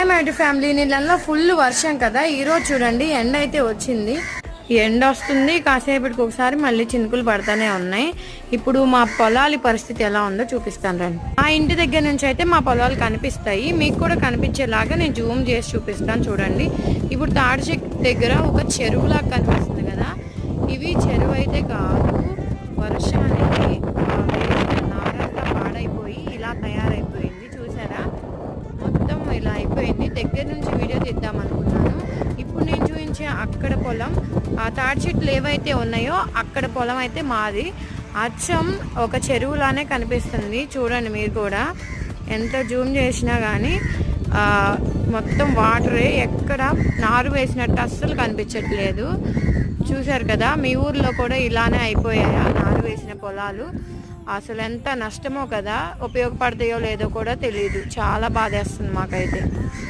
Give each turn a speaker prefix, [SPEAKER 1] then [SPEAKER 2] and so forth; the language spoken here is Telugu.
[SPEAKER 1] మైటీ ఫ్యామిలీ నీళ్ళల్లో ఫుల్ వర్షం కదా. ఈరోజు చూడండి ఎండ అయితే వచ్చింది. ఎండ వస్తుంది, కాసేపటికి ఒకసారి మళ్ళీ చినుకులు పడతానే ఉన్నాయి. ఇప్పుడు మా పొలాల పరిస్థితి ఎలా ఉందో చూపిస్తాను రండి. మా ఇంటి దగ్గర నుంచి అయితే మా పొలాలు కనిపిస్తాయి. మీకు కూడా కనిపించేలాగా నేను జూమ్ చేసి చూపిస్తాను చూడండి. ఇప్పుడు తాడి చెట్టు దగ్గర ఒక చెరువులాగా కనిపిస్తుంది కదా. ఇవి చెరువు అయితే కాదు, వర్షానికి నారంతా పాడైపోయి ఇలా తయారైపోయింది. చూసారా, మొత్తం ఇలా అయిపోయింది. దగ్గర నుంచి వీడియో తీద్దాం అనుకున్నాను. ఇప్పుడు నేను చూపించే అక్కడ పొలం, ఆ తాడి చెట్లు ఏవైతే ఉన్నాయో అక్కడ పొలం అయితే మాది. అచ్చం ఒక చెరువులానే కనిపిస్తుంది చూడండి. మీరు కూడా ఎంత జూమ్ చేసినా కానీ మొత్తం వాటరే, ఎక్కడ నారు వేసినట్టు అస్సలు కనిపించట్లేదు. చూశారు కదా, మీ ఊర్లో కూడా ఇలానే అయిపోయాయా నారు వేసిన పొలాలు? అసలు ఎంత నష్టమో కదా, ఉపయోగపడతాయో లేదో కూడా తెలియదు. చాలా బాధేస్తుంది మాకైతే.